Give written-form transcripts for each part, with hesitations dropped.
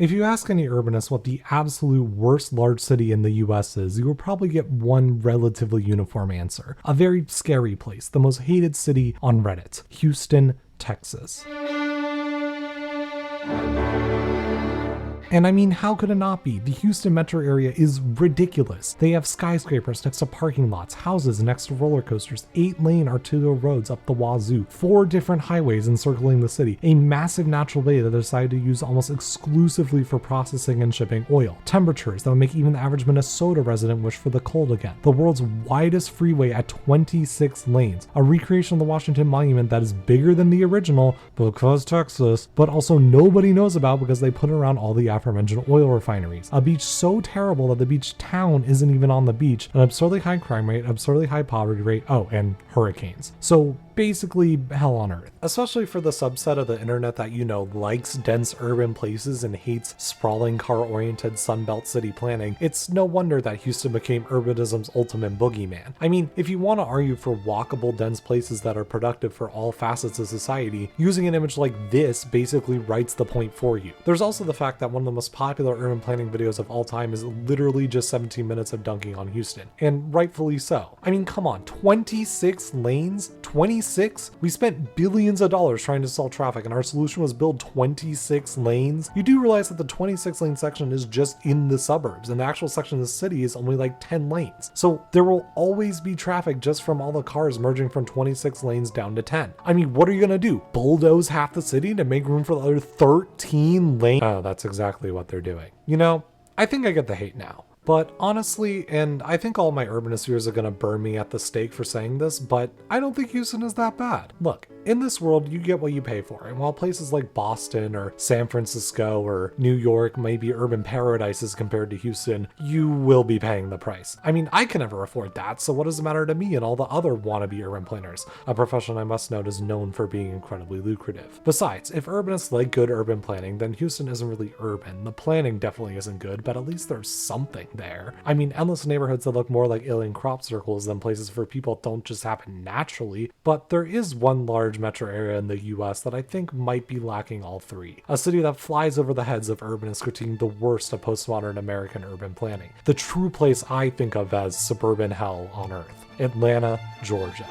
If you ask any urbanist what the absolute worst large city in the US is, you will probably get one relatively uniform answer. A very scary place, the most hated city on Reddit, Houston, Texas. And I mean, how could it not be? The Houston metro area is ridiculous. They have skyscrapers next to parking lots, houses next to roller coasters, 8-lane arterial roads up the wazoo, 4 different highways encircling the city, a massive natural bay that they decided to use almost exclusively for processing and shipping oil, temperatures that would make even the average Minnesota resident wish for the cold again, the world's widest freeway at 26 lanes, a recreation of the Washington Monument that is bigger than the original because Texas, but also nobody knows about because they put around all the aforementioned oil refineries. A beach so terrible that the beach town isn't even on the beach, an absurdly high crime rate, absurdly high poverty rate, oh, and hurricanes. So basically hell on earth, especially for the subset of the internet that, you know, likes dense urban places and hates sprawling car-oriented Sunbelt city planning. It's no wonder that Houston became urbanism's ultimate boogeyman. I mean, if you want to argue for walkable dense places that are productive for all facets of society, using an image like this basically writes the point for you. There's also the fact that one of the most popular urban planning videos of all time is literally just 17 minutes of dunking on Houston, and rightfully so. I mean, come on, 26 lanes? 26? We spent billions of dollars trying to solve traffic and our solution was build 26 lanes? You do realize that the 26 lane section is just in the suburbs and the actual section of the city is only like 10 lanes. So there will always be traffic just from all the cars merging from 26 lanes down to 10. I mean, what are you gonna do? Bulldoze half the city to make room for the other 13 lanes? Oh, that's exactly what they're doing. You know, I think I get the hate now. But honestly, and I think all my urbanist viewers are gonna burn me at the stake for saying this, but I don't think Houston is that bad. Look, in this world, you get what you pay for, and while places like Boston or San Francisco or New York may be urban paradises compared to Houston, you will be paying the price. I mean, I can never afford that, so what does it matter to me and all the other wannabe urban planners? A profession I must note is known for being incredibly lucrative. Besides, if urbanists like good urban planning, then Houston isn't really urban. The planning definitely isn't good, but at least there's something there. I mean, endless neighborhoods that look more like alien crop circles than places for people don't just happen naturally, but there is one large metro area in the US that I think might be lacking all three. A city that flies over the heads of urbanists critiquing the worst of postmodern American urban planning. The true place I think of as suburban hell on earth. Atlanta, Georgia.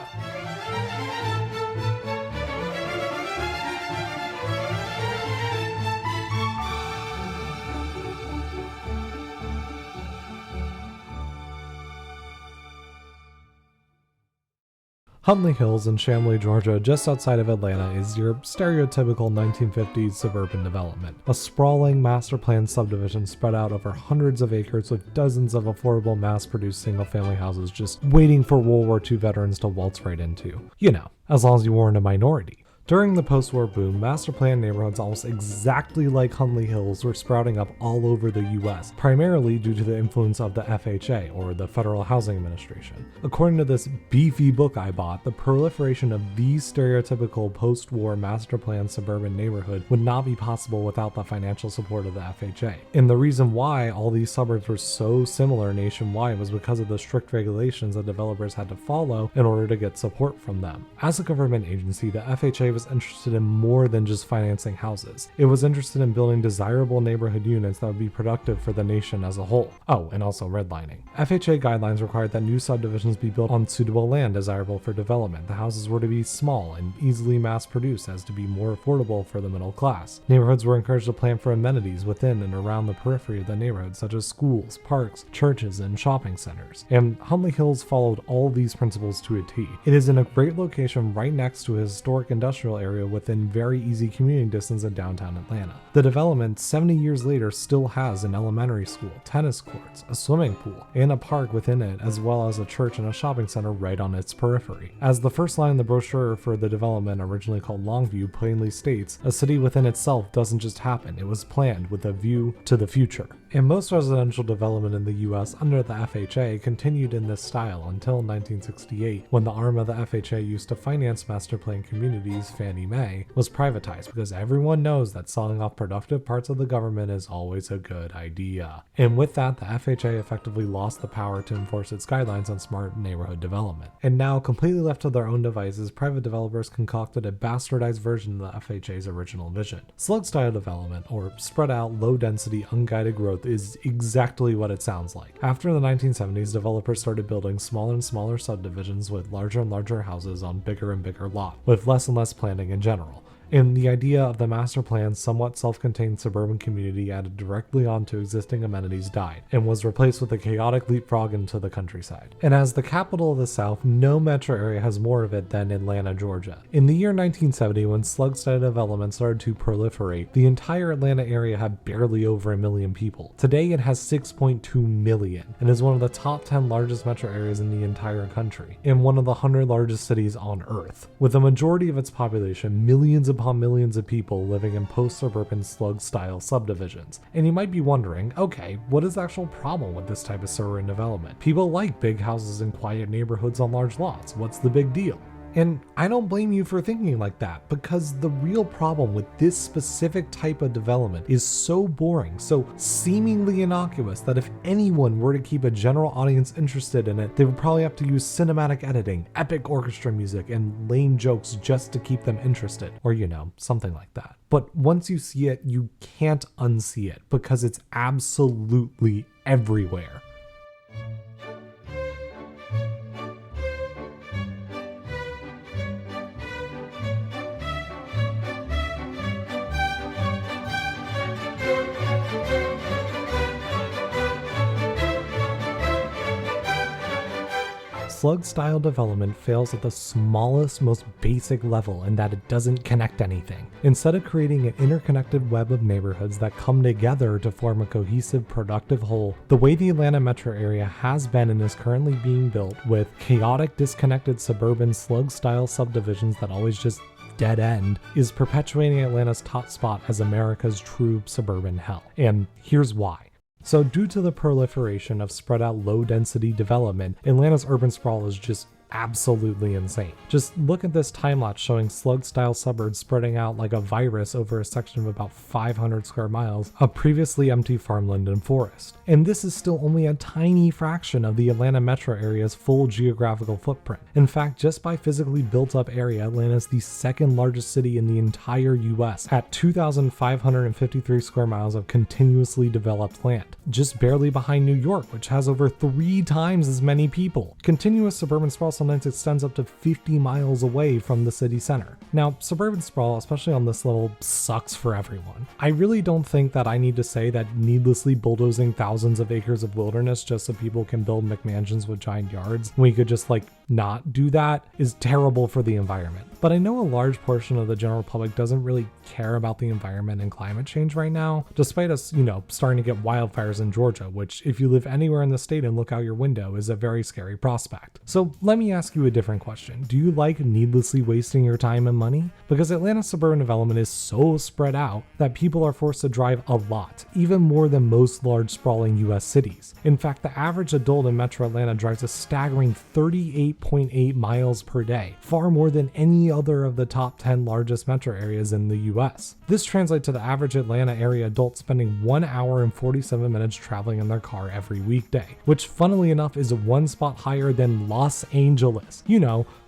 Huntley Hills in Chamblee, Georgia, just outside of Atlanta, is your stereotypical 1950s suburban development. A sprawling master-planned subdivision spread out over hundreds of acres with dozens of affordable mass-produced single-family houses just waiting for World War II veterans to waltz right into. You know, as long as you weren't a minority. During the post-war boom, master-planned neighborhoods almost exactly like Huntley Hills were sprouting up all over the US, primarily due to the influence of the FHA, or the Federal Housing Administration. According to this beefy book I bought, the proliferation of these stereotypical post-war master-planned suburban neighborhood would not be possible without the financial support of the FHA. And the reason why all these suburbs were so similar nationwide was because of the strict regulations that developers had to follow in order to get support from them. As a government agency, the FHA was interested in more than just financing houses. It was interested in building desirable neighborhood units that would be productive for the nation as a whole. Oh, and also redlining. FHA guidelines required that new subdivisions be built on suitable land desirable for development. The houses were to be small and easily mass-produced as to be more affordable for the middle class. Neighborhoods were encouraged to plan for amenities within and around the periphery of the neighborhood, such as schools, parks, churches, and shopping centers. And Huntley Hills followed all these principles to a T. It is in a great location right next to a historic industrial area within very easy commuting distance of downtown Atlanta. The development 70 years later still has an elementary school, tennis courts, a swimming pool, and a park within it, as well as a church and a shopping center right on its periphery. As the first line in the brochure for the development, originally called Longview, plainly states, a city within itself doesn't just happen, it was planned with a view to the future. And most residential development in the US under the FHA continued in this style until 1968, when the arm of the FHA used to finance master plan communities Fannie Mae, was privatized because everyone knows that selling off productive parts of the government is always a good idea. And with that, the FHA effectively lost the power to enforce its guidelines on smart neighborhood development. And now, completely left to their own devices, private developers concocted a bastardized version of the FHA's original vision. Slug-style development, or spread out, low-density, unguided growth, is exactly what it sounds like. After the 1970s, developers started building smaller and smaller subdivisions with larger and larger houses on bigger and bigger lots, with less and less planning in general. And the idea of the master plan's somewhat self-contained suburban community added directly onto existing amenities died, and was replaced with a chaotic leapfrog into the countryside. And as the capital of the South, no metro area has more of it than Atlanta, Georgia. In the year 1970, when slug-style development started to proliferate, the entire Atlanta area had barely over 1 million people. Today it has 6.2 million, and is one of the top 10 largest metro areas in the entire country, and one of the 100 largest cities on Earth. With the majority of its population, millions upon millions of people living in post-suburban slug-style subdivisions. And you might be wondering, okay, what is the actual problem with this type of suburban development? People like big houses and quiet neighborhoods on large lots. What's the big deal? And I don't blame you for thinking like that, because the real problem with this specific type of development is so boring, so seemingly innocuous, that if anyone were to keep a general audience interested in it, they would probably have to use cinematic editing, epic orchestra music, and lame jokes just to keep them interested, or something like that. But once you see it, you can't unsee it, because it's absolutely everywhere. Slug-style development fails at the smallest, most basic level in that it doesn't connect anything. Instead of creating an interconnected web of neighborhoods that come together to form a cohesive, productive whole, the way the Atlanta metro area has been and is currently being built, with chaotic, disconnected suburban slug-style subdivisions that always just dead end, is perpetuating Atlanta's top spot as America's true suburban hell. And here's why. So due to the proliferation of spread out low density development, Atlanta's urban sprawl is just absolutely insane. Just look at this time lapse showing slug style suburbs spreading out like a virus over a section of about 500 square miles of previously empty farmland and forest. And this is still only a tiny fraction of the Atlanta metro area's full geographical footprint. In fact, just by physically built up area, Atlanta is the second largest city in the entire US at 2,553 square miles of continuously developed land, just barely behind New York, which has over 3 times as many people. Continuous suburban sprawl sometimes extends up to 50 miles away from the city center. Now, suburban sprawl, especially on this level, sucks for everyone. I really don't think that I need to say that needlessly bulldozing thousands of acres of wilderness just so people can build McMansions with giant yards, when we could just not do that, is terrible for the environment. But I know a large portion of the general public doesn't really care about the environment and climate change right now, despite us, starting to get wildfires in Georgia, which if you live anywhere in the state and look out your window is a very scary prospect. So let me ask you a different question. Do you like needlessly wasting your time and money? Because Atlanta's suburban development is so spread out that people are forced to drive a lot, even more than most large sprawling US cities. In fact, the average adult in Metro Atlanta drives a staggering 38.8 miles per day, far more than any other of the top 10 largest metro areas in the US. This translates to the average Atlanta area adult spending 1 hour and 47 minutes traveling in their car every weekday, which funnily enough is 1 spot higher than Los Angeles.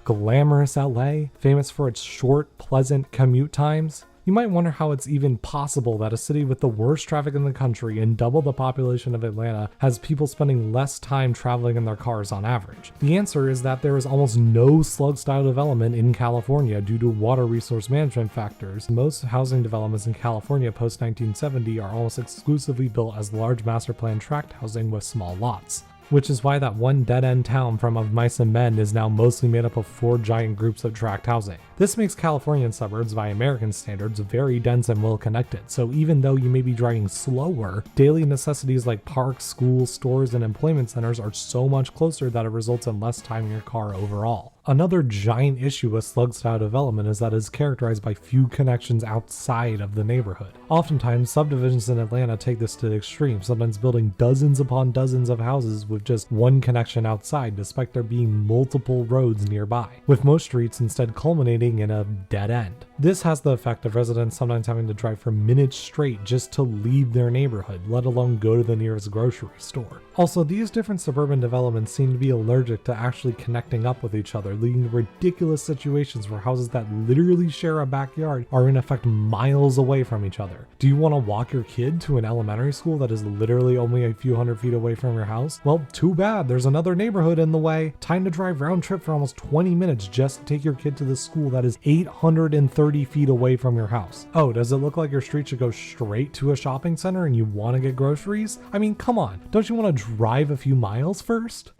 Glamorous LA, famous for its short, pleasant commute times. You might wonder how it's even possible that a city with the worst traffic in the country and double the population of Atlanta has people spending less time traveling in their cars on average. The answer is that there is almost no slug-style development in California due to water resource management factors. Most housing developments in California post-1970 are almost exclusively built as large master plan tract housing with small lots, which is why that one dead-end town from Of Mice and Men is now mostly made up of 4 giant groups of tract housing. This makes Californian suburbs, by American standards, very dense and well-connected, so even though you may be driving slower, daily necessities like parks, schools, stores, and employment centers are so much closer that it results in less time in your car overall. Another giant issue with slug-style development is that it is characterized by few connections outside of the neighborhood. Oftentimes, subdivisions in Atlanta take this to the extreme, sometimes building dozens upon dozens of houses with just one connection outside, despite there being multiple roads nearby, with most streets instead culminating in a dead end. This has the effect of residents sometimes having to drive for minutes straight just to leave their neighborhood, let alone go to the nearest grocery store. Also, these different suburban developments seem to be allergic to actually connecting up with each other, leading to ridiculous situations where houses that literally share a backyard are in effect miles away from each other. Do you want to walk your kid to an elementary school that is literally only a few hundred feet away from your house? Well, too bad, there's another neighborhood in the way. Time to drive round trip for almost 20 minutes just to take your kid to the school that is 830 feet away from your house. Oh, does it look like your street should go straight to a shopping center and you want to get groceries? I mean, come on, don't you want to drive a few miles first?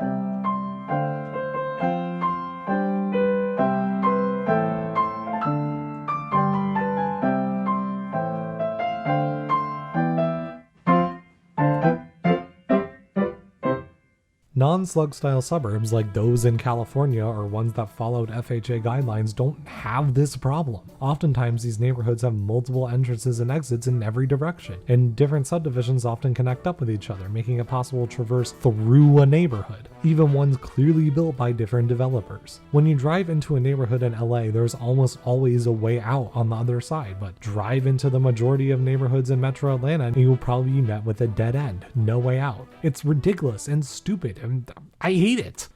Non-slug style suburbs like those in California or ones that followed FHA guidelines don't have this problem. Oftentimes these neighborhoods have multiple entrances and exits in every direction, and different subdivisions often connect up with each other, making it possible to traverse through a neighborhood, even ones clearly built by different developers. When you drive into a neighborhood in LA, there's almost always a way out on the other side, but drive into the majority of neighborhoods in Metro Atlanta and you'll probably be met with a dead end, no way out. It's ridiculous and stupid, and I hate it.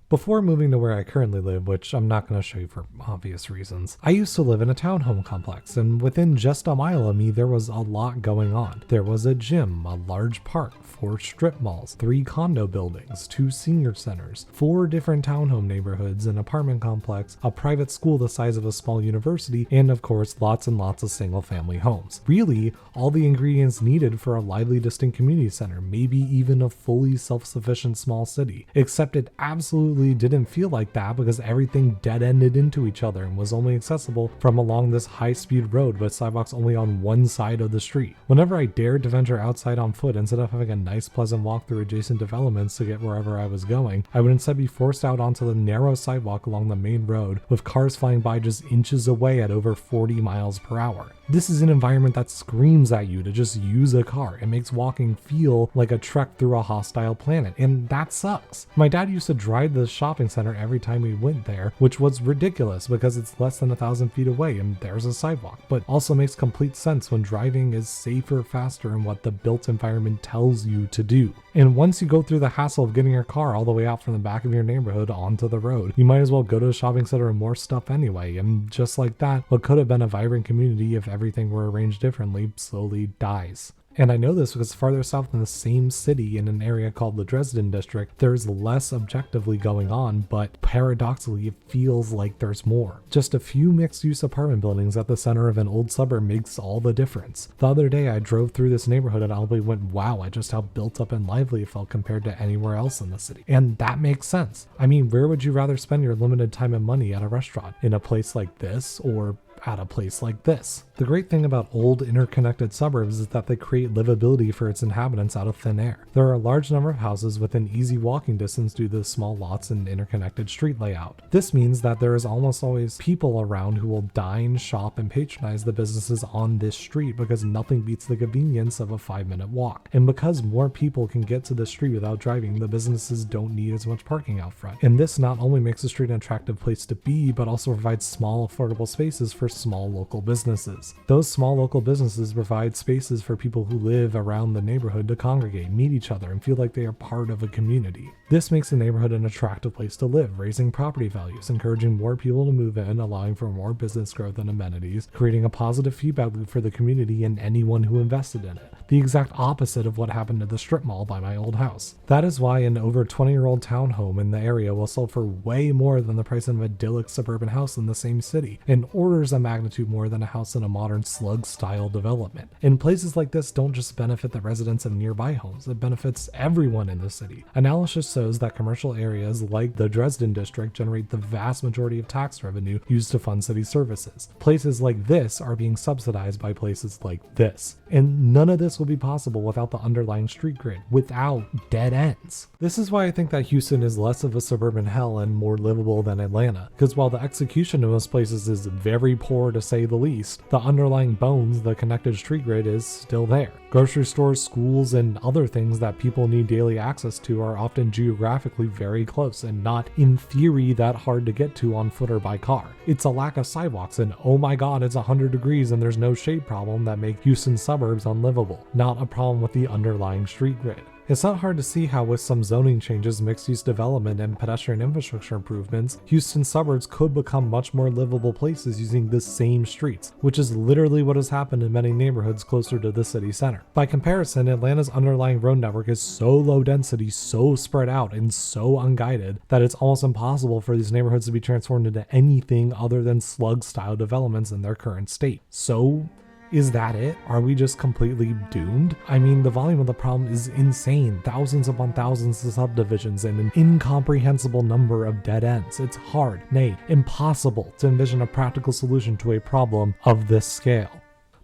Before moving to where I currently live, which I'm not going to show you for obvious reasons, I used to live in a townhome complex, and within just a mile of me there was a lot going on. There was a gym, a large park, 4 strip malls, 3 condo buildings, 2 senior centers, 4 different townhome neighborhoods, an apartment complex, a private school the size of a small university, and of course lots and lots of single family homes. Really, all the ingredients needed for a lively, distinct community center, maybe even a fully self-sufficient small city. Except it absolutely didn't feel like that because everything dead-ended into each other and was only accessible from along this high-speed road with sidewalks only on one side of the street. Whenever I dared to venture outside on foot instead of having a nice pleasant walk through adjacent developments to get wherever I was going, I would instead be forced out onto the narrow sidewalk along the main road with cars flying by just inches away at over 40 miles per hour. This is an environment that screams at you to just use a car. It makes walking feel like a trek through a hostile planet, and that sucks. My dad used to drive the shopping center every time we went there, which was ridiculous because it's less than 1,000 feet away and there's a sidewalk, but also makes complete sense when driving is safer, faster, and what the built environment tells you to do. And once you go through the hassle of getting your car all the way out from the back of your neighborhood onto the road, you might as well go to a shopping center and more stuff anyway. And just like that, what could have been a vibrant community if everything were arranged differently slowly dies. And I know this because farther south in the same city in an area called the Dresden district, there's less objectively going on, but paradoxically it feels like there's more. Just a few mixed-use apartment buildings at the center of an old suburb makes all the difference. The other day I drove through this neighborhood and I went, wow, at just how built up and lively it felt compared to anywhere else in the city. And that makes sense. I mean, where would you rather spend your limited time and money at a restaurant? In a place like this or at a place like this? The great thing about old interconnected suburbs is that they create livability for its inhabitants out of thin air. There are a large number of houses within easy walking distance due to the small lots and interconnected street layout. This means that there is almost always people around who will dine, shop, and patronize the businesses on this street because nothing beats the convenience of a 5-minute walk. And because more people can get to the street without driving, the businesses don't need as much parking out front. And this not only makes the street an attractive place to be, but also provides small, affordable spaces for small local businesses. Those small local businesses provide spaces for people who live around the neighborhood to congregate, meet each other, and feel like they are part of a community. This makes the neighborhood an attractive place to live, raising property values, encouraging more people to move in, allowing for more business growth and amenities, creating a positive feedback loop for the community and anyone who invested in it. The exact opposite of what happened at the strip mall by my old house. That is why an over 20-year-old townhome in the area will sell for way more than the price of an idyllic suburban house in the same city, and orders of of magnitude more than a house in a modern slug-style development. And places like this don't just benefit the residents of nearby homes, it benefits everyone in the city. Analysis shows that commercial areas like the Dresden district generate the vast majority of tax revenue used to fund city services. Places like this are being subsidized by places like this. And none of this would be possible without the underlying street grid, without dead ends. This is why I think that Houston is less of a suburban hell and more livable than Atlanta, because while the execution in most places is very poor to say the least, the underlying bones, the connected street grid, is still there. Grocery stores, schools, and other things that people need daily access to are often geographically very close and not, in theory, that hard to get to on foot or by car. It's a lack of sidewalks and oh my god, it's 100 degrees and there's no shade problem that make Houston suburbs unlivable, not a problem with the underlying street grid. It's not hard to see how with some zoning changes, mixed-use development, and pedestrian infrastructure improvements, Houston suburbs could become much more livable places using the same streets, which is literally what has happened in many neighborhoods closer to the city center. By comparison, Atlanta's underlying road network is so low density, so spread out, and so unguided that it's almost impossible for these neighborhoods to be transformed into anything other than slug-style developments in their current state. So, is that it? Are we just completely doomed? I mean, the volume of the problem is insane. Thousands upon thousands of subdivisions and an incomprehensible number of dead ends. It's hard, nay, impossible to envision a practical solution to a problem of this scale.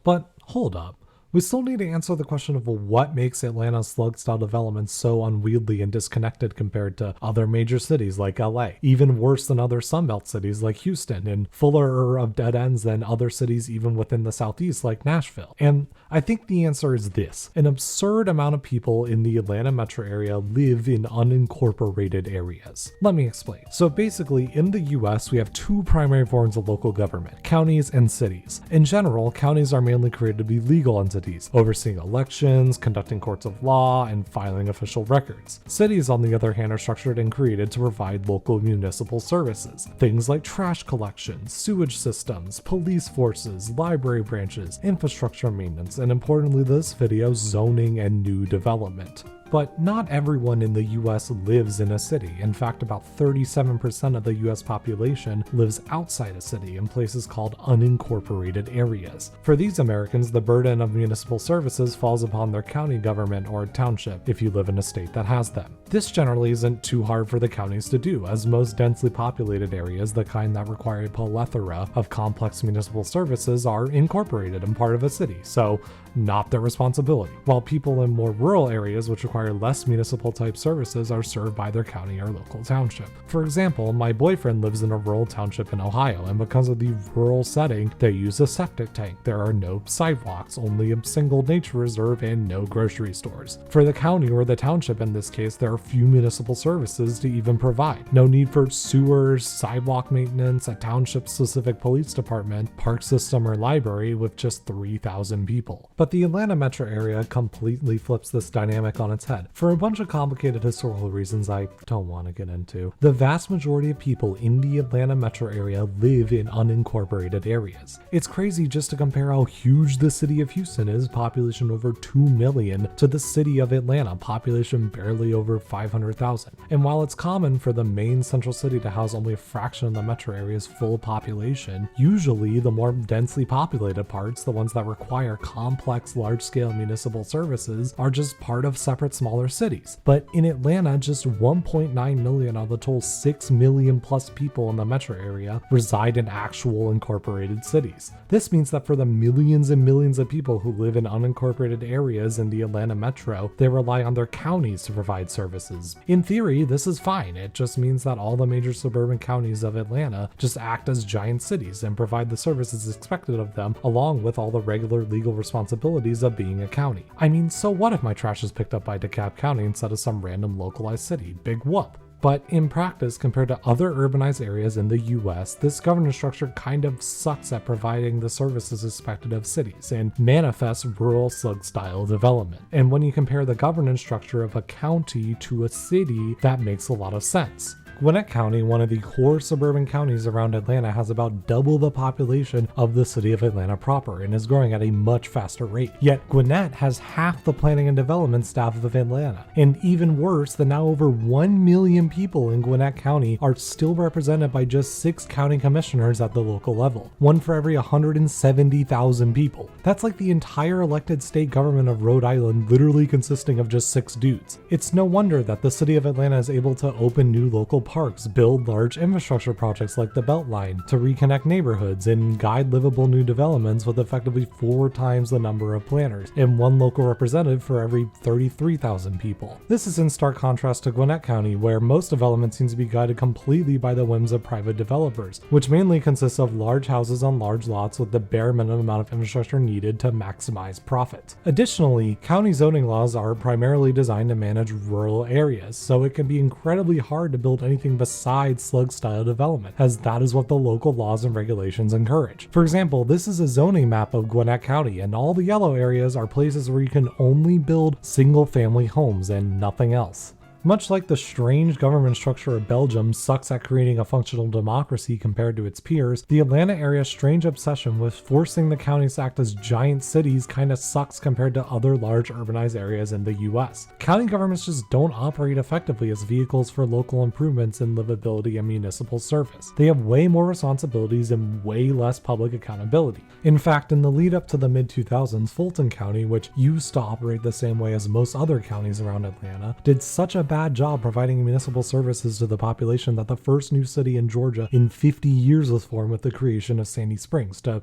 But hold up. We still need to answer the question of what makes Atlanta's slug-style development so unwieldy and disconnected compared to other major cities like LA, even worse than other Sunbelt cities like Houston, and fuller of dead ends than other cities even within the Southeast like Nashville. And I think the answer is this. An absurd amount of people in the Atlanta metro area live in unincorporated areas. Let me explain. So basically, in the US, we have two primary forms of local government, counties and cities. In general, counties are mainly created to be legal entities, overseeing elections, conducting courts of law, and filing official records. Cities, on the other hand, are structured and created to provide local municipal services. Things like trash collection, sewage systems, police forces, library branches, infrastructure maintenance, and importantly this video, zoning and new development. But not everyone in the US lives in a city. In fact, about 37% of the US population lives outside a city in places called unincorporated areas. For these Americans, the burden of municipal services falls upon their county government or township if you live in a state that has them. This generally isn't too hard for the counties to do, as most densely populated areas, the kind that require a plethora of complex municipal services, are incorporated and part of a city, so not their responsibility. While people in more rural areas, which require less municipal type services, are served by their county or local township. For example, my boyfriend lives in a rural township in Ohio, and because of the rural setting, they use a septic tank. There are no sidewalks, only a single nature reserve, and no grocery stores. For the county or the township in this case, there are few municipal services to even provide. No need for sewers, sidewalk maintenance, a township-specific police department, park system, or library with just 3,000 people. But the Atlanta metro area completely flips this dynamic on its head. For a bunch of complicated historical reasons I don't want to get into, the vast majority of people in the Atlanta metro area live in unincorporated areas. It's crazy just to compare how huge the city of Houston is, population over 2 million, to the city of Atlanta, population barely over 500,000. And while it's common for the main central city to house only a fraction of the metro area's full population, usually the more densely populated parts, the ones that require complex large-scale municipal services, are just part of separate smaller cities. But in Atlanta, just 1.9 million of the total 6 million plus people in the metro area reside in actual incorporated cities. This means that for the millions and millions of people who live in unincorporated areas in the Atlanta metro, they rely on their counties to provide services. In theory, this is fine. It just means that all the major suburban counties of Atlanta just act as giant cities and provide the services expected of them, along with all the regular legal responsibilities of being a county. I mean, so what if my trash is picked up by DeKalb County instead of some random localized city? Big whoop. But in practice, compared to other urbanized areas in the US, this governance structure kind of sucks at providing the services expected of cities and manifests rural slug-style development. And when you compare the governance structure of a county to a city, that makes a lot of sense. Gwinnett County, one of the core suburban counties around Atlanta, has about double the population of the city of Atlanta proper and is growing at a much faster rate. Yet Gwinnett has half the planning and development staff of Atlanta. And even worse, the now over 1 million people in Gwinnett County are still represented by just 6 county commissioners at the local level, one for every 170,000 people. That's like the entire elected state government of Rhode Island literally consisting of just 6 dudes. It's no wonder that the city of Atlanta is able to open new local parks, build large infrastructure projects like the Beltline to reconnect neighborhoods, and guide livable new developments with effectively 4 times the number of planners and 1 local representative for every 33,000 people. This is in stark contrast to Gwinnett County, where most development seems to be guided completely by the whims of private developers, which mainly consists of large houses on large lots with the bare minimum amount of infrastructure needed to maximize profit. Additionally, county zoning laws are primarily designed to manage rural areas, so it can be incredibly hard to build anything besides slug-style development, as that is what the local laws and regulations encourage. For example, this is a zoning map of Gwinnett County, and all the yellow areas are places where you can only build single-family homes and nothing else. Much like the strange government structure of Belgium sucks at creating a functional democracy compared to its peers, the Atlanta area's strange obsession with forcing the counties to act as giant cities kinda sucks compared to other large urbanized areas in the US. County governments just don't operate effectively as vehicles for local improvements in livability and municipal service. They have way more responsibilities and way less public accountability. In fact, in the lead up to the mid-2000s, Fulton County, which used to operate the same way as most other counties around Atlanta, did such a bad job providing municipal services to the population that the first new city in Georgia in 50 years was formed with the creation of Sandy Springs to,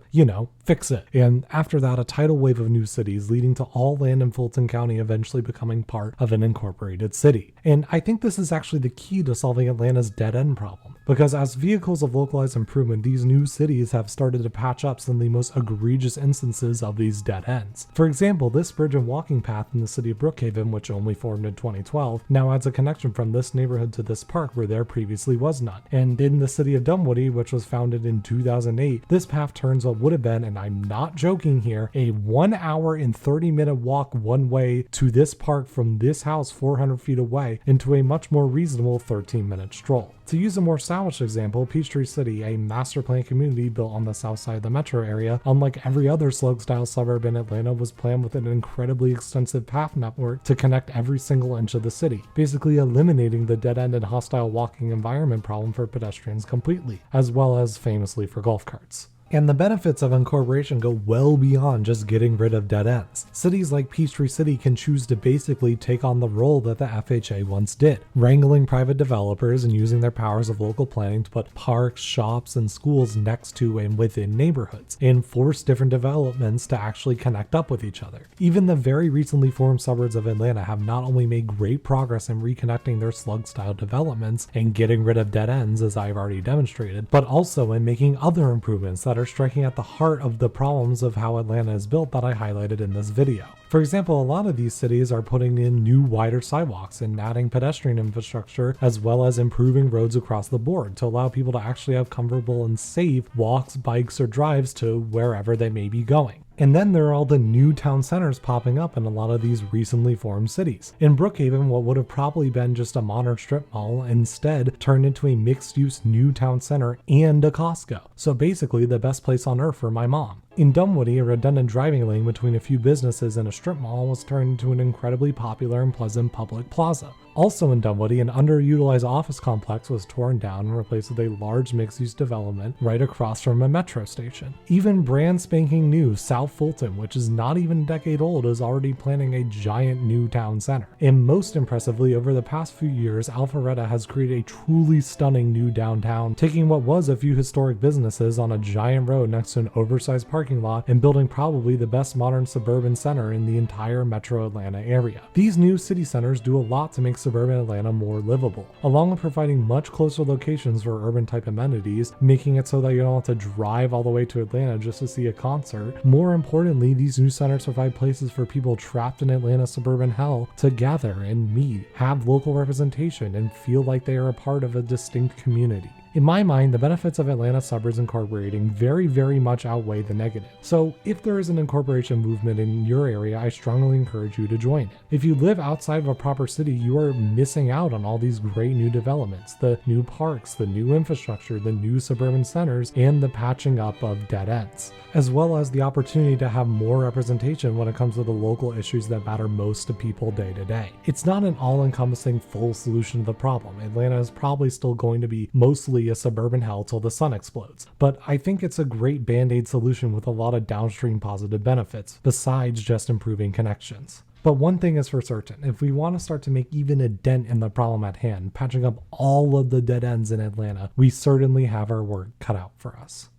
fix it. And after that, a tidal wave of new cities leading to all land in Fulton County eventually becoming part of an incorporated city. And I think this is actually the key to solving Atlanta's dead-end problem, because as vehicles of localized improvement, these new cities have started to patch up some of the most egregious instances of these dead ends. For example, this bridge and walking path in the city of Brookhaven, which only formed in 2012, now adds a connection from this neighborhood to this park where there previously was none. And in the city of Dunwoody, which was founded in 2008, this path turns what would have been, and I'm not joking here, a 1 hour and 30-minute walk one way to this park from this house 400 feet away into a much more reasonable 13-minute stroll. To use a more salvaged example, Peachtree City, a master plan community built on the south side of the metro area, unlike every other slug-style suburb in Atlanta, was planned with an incredibly extensive path network to connect every single inch of the city, basically eliminating the dead-end and hostile walking environment problem for pedestrians completely, as well as famously for golf carts. And the benefits of incorporation go well beyond just getting rid of dead ends. Cities like Peachtree City can choose to basically take on the role that the FHA once did, wrangling private developers and using their powers of local planning to put parks, shops, and schools next to and within neighborhoods, and force different developments to actually connect up with each other. Even the very recently formed suburbs of Atlanta have not only made great progress in reconnecting their slug-style developments and getting rid of dead ends, as I've already demonstrated, but also in making other improvements that are striking at the heart of the problems of how Atlanta is built that I highlighted in this video. For example, a lot of these cities are putting in new wider sidewalks and adding pedestrian infrastructure, as well as improving roads across the board to allow people to actually have comfortable and safe walks, bikes, or drives to wherever they may be going. And then there are all the new town centers popping up in a lot of these recently formed cities. In Brookhaven, what would have probably been just a modern strip mall instead turned into a mixed-use new town center and a Costco. So basically the best place on earth for my mom. In Dunwoody, a redundant driving lane between a few businesses and a strip mall was turned into an incredibly popular and pleasant public plaza. Also in Dunwoody, an underutilized office complex was torn down and replaced with a large mixed-use development right across from a metro station. Even brand spanking new South Fulton, which is not even a decade old, is already planning a giant new town center. And most impressively, over the past few years, Alpharetta has created a truly stunning new downtown, taking what was a few historic businesses on a giant road next to an oversized parking lot and building probably the best modern suburban center in the entire metro Atlanta area. These new city centers do a lot to make suburban Atlanta more livable, along with providing much closer locations for urban type amenities, making it so that you don't have to drive all the way to Atlanta just to see a concert. More importantly, these new centers provide places for people trapped in Atlanta suburban hell to gather and meet, have local representation, and feel like they are a part of a distinct community. In my mind, the benefits of Atlanta suburbs incorporating very much outweigh the negative. So if there is an incorporation movement in your area, I strongly encourage you to join it. If you live outside of a proper city, you are missing out on all these great new developments, the new parks, the new infrastructure, the new suburban centers, and the patching up of dead ends, as well as the opportunity to have more representation when it comes to the local issues that matter most to people day to day. It's not an all-encompassing full solution to the problem. Atlanta is probably still going to be mostly a suburban hell till the sun explodes, but I think it's a great band-aid solution with a lot of downstream positive benefits, besides just improving connections. But one thing is for certain, if we want to start to make even a dent in the problem at hand, patching up all of the dead ends in Atlanta, we certainly have our work cut out for us.